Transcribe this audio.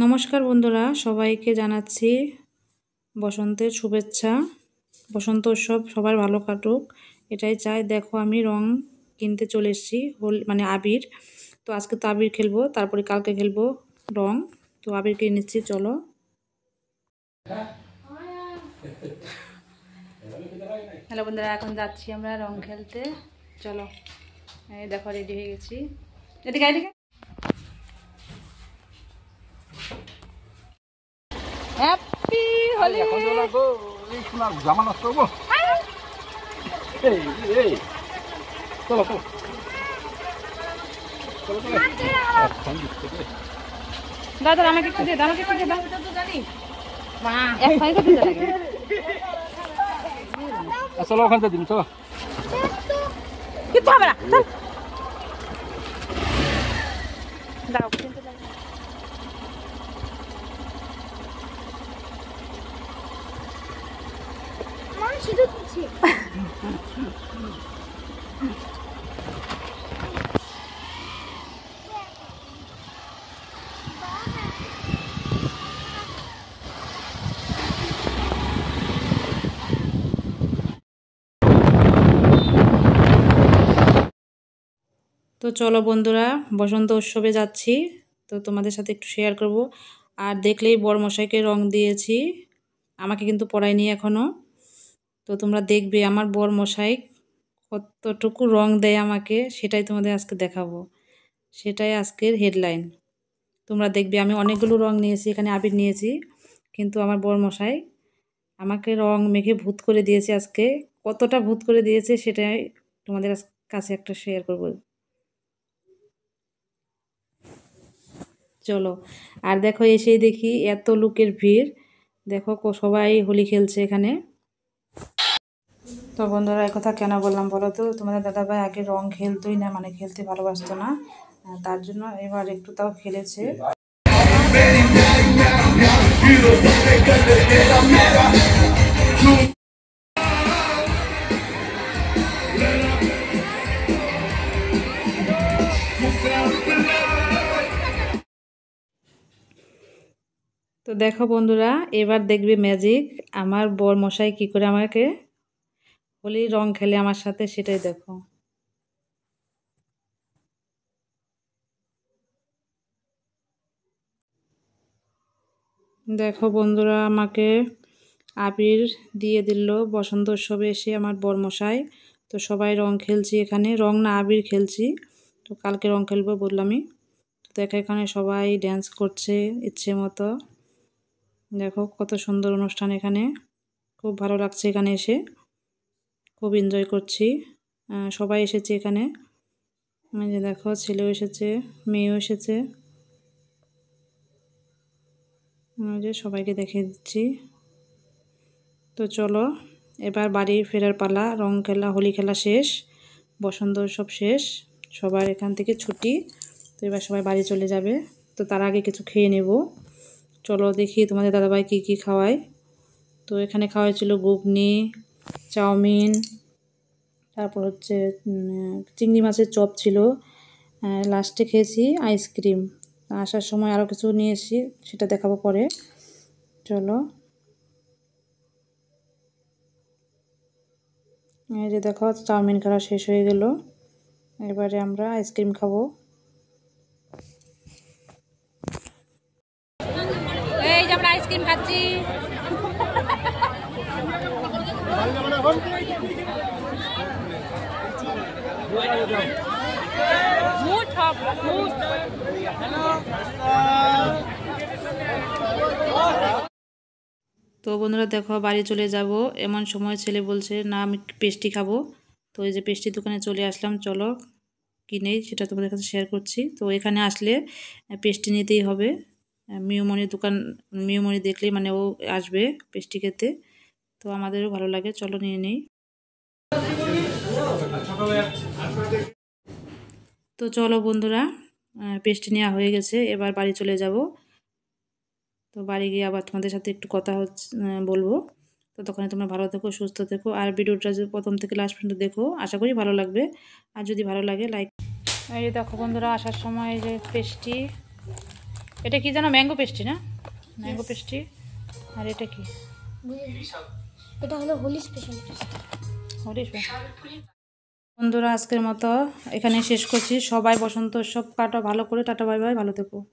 নমস্কার বন্ধুরা, সবাইকে জানাচ্ছি বসন্তের শুভেচ্ছা। বসন্ত উৎসব সবার ভালো কাটুক, এটাই চাই। দেখো আমি রং কিনতে চলে এসেছি, মানে আবির। তো আজকে তো আবির খেলবো, তারপরে কালকে খেলবো রং। তো আবির কিনে নিচ্ছি, চলো। হ্যালো বন্ধুরা, এখন যাচ্ছি আমরা রং খেলতে, চলো। এই দেখো রেডি হয়ে গেছি, এদিকে এদিকে। হ্যাপি হোলি। এখন চলো গো, এই তোমার জামা নষ্ট করবো। এই এই চলো চলো চলো চলো। দাদা আমাকে একটু দে, আমাকে একটু দে, দাও তো জানি। মা এক ফাইল করতে লাগে। চলো ওখানে দিন, চলো। কিচ্ছু হবে না, চল। দাও কিনতে যাই। মা শুধু দিচ্ছি। তো চলো বন্ধুরা, বসন্ত উৎসবে যাচ্ছি, তো তোমাদের সাথে একটু শেয়ার করব। আর দেখলেই বরমশাইকে রং দিয়েছি, আমাকে কিন্তু পড়ায়নি এখনও। তো তোমরা দেখবে আমার বরমশাই কতটুকু রং দেয় আমাকে, সেটাই তোমাদের আজকে দেখাবো। সেটাই আজকের হেডলাইন। তোমরা দেখবে আমি অনেকগুলো রং নিয়েছি, এখানে আবির নিয়েছি, কিন্তু আমার বরমশাই আমাকে রং মেখে ভূত করে দিয়েছে আজকে। কতটা ভূত করে দিয়েছে সেটাই তোমাদের কাছে একটা শেয়ার করব, চলো। আর দেখো এসেই দেখি এত লোকের ভিড়, দেখো সবাই হোলি খেলছে এখানে। তো বন্ধুরা, এই কথা কেন বললাম বলো তো? তোমাদের দাদাভাই আগে রং খেলতোই না, মানে খেলতে ভালোবাসতো না, তার জন্য এবার একটু তাও খেলেছে। তো দেখো বন্ধুরা, এবার দেখবে ম্যাজিক, আমার বর মশাই কী করে আমাকে হোলি রং খেলে আমার সাথে, সেটাই দেখো। দেখো বন্ধুরা, আমাকে আবির দিয়ে দিল বসন্ত উৎসবে এসে আমার বরমশাই। তো সবাই রং খেলছি এখানে, রং না আবির খেলছি। তো কালকে রং খেলবো বললামই। তো দেখো এখানে সবাই ড্যান্স করছে ইচ্ছে মতো। দেখো কত সুন্দর অনুষ্ঠান এখানে, খুব ভালো লাগছে এখানে এসে, খুব এনজয় করছি। সবাই এসেছে এখানে, এই যে দেখো ছেলেও এসেছে, মেয়েও এসেছে, যে সবাইকে দেখিয়ে দিচ্ছি। তো চলো এবার বাড়ি ফেরার পালা, রং খেলা হোলি খেলা শেষ, বসন্ত উৎসব শেষ, সবার এখান থেকে ছুটি। তো এবার সবাই বাড়ি চলে যাবে, তো তার আগে কিছু খেয়ে নেব। চলো দেখি তোমাদের দাদাভাই কী কী খাওয়ায়। তো এখানে খাওয়াইছিল ঘুগনি, চাউমিন, তারপর হচ্ছে চিংড়ি মাছের চপ ছিল, লাস্টে খেয়েছি আইসক্রিম। আসার সময় আরও কিছু নিয়ে এসেছি, সেটা দেখাবো পরে, চলো। এই যে দেখো চাউমিন খাওয়া শেষ হয়ে গেল, এবারে আমরা আইসক্রিম খাবো। এই যে আমরা আইসক্রিম খাচ্ছি। তো বন্ধুরা দেখো বাড়ি চলে যাব এমন সময় ছেলে বলছে না আমি পেস্ট্রি খাবো। তো এই যে পেস্ট্রি দোকানে চলে আসলাম, চলো কিনেই সেটা তোমাদের কাছে শেয়ার করছি। তো এখানে আসলে পেস্ট্রি নিতেই হবে, মিউমনির দোকান, মিউমনি দেখলেই মানে ও আসবে পেস্ট্রি খেতে। তো আমাদেরও ভালো লাগে, চলো নিয়ে নিই। তো চলো বন্ধুরা, পেস্ট্রি নেওয়া হয়ে গেছে, এবার বাড়ি চলে যাব। তো বাড়ি গিয়ে আবার তোমাদের সাথে একটু কথা বলবো। তো তখন তোমরা ভালো থেকো, সুস্থ থেকো, আর ভিডিওটা যদি প্রথম থেকে লাস্ট পর্যন্ত দেখো, আশা করি ভালো লাগবে। আর যদি ভালো লাগে লাইক। এই যে দেখো বন্ধুরা, আসার সময় এই যে পেস্ট্রি, এটা কি যেন ম্যাঙ্গো পেস্ট্রি না? Mango pastry. আর এটা কি? এটা হলো হোলি স্পেশাল। হোলি স্পেশাল। বন্ধুরা আজকের মতো এখানে শেষ করছি। সবাই বসন্ত উৎসব কাটো ভালো করে। টাটা বাই বাই, ভালো থেকো।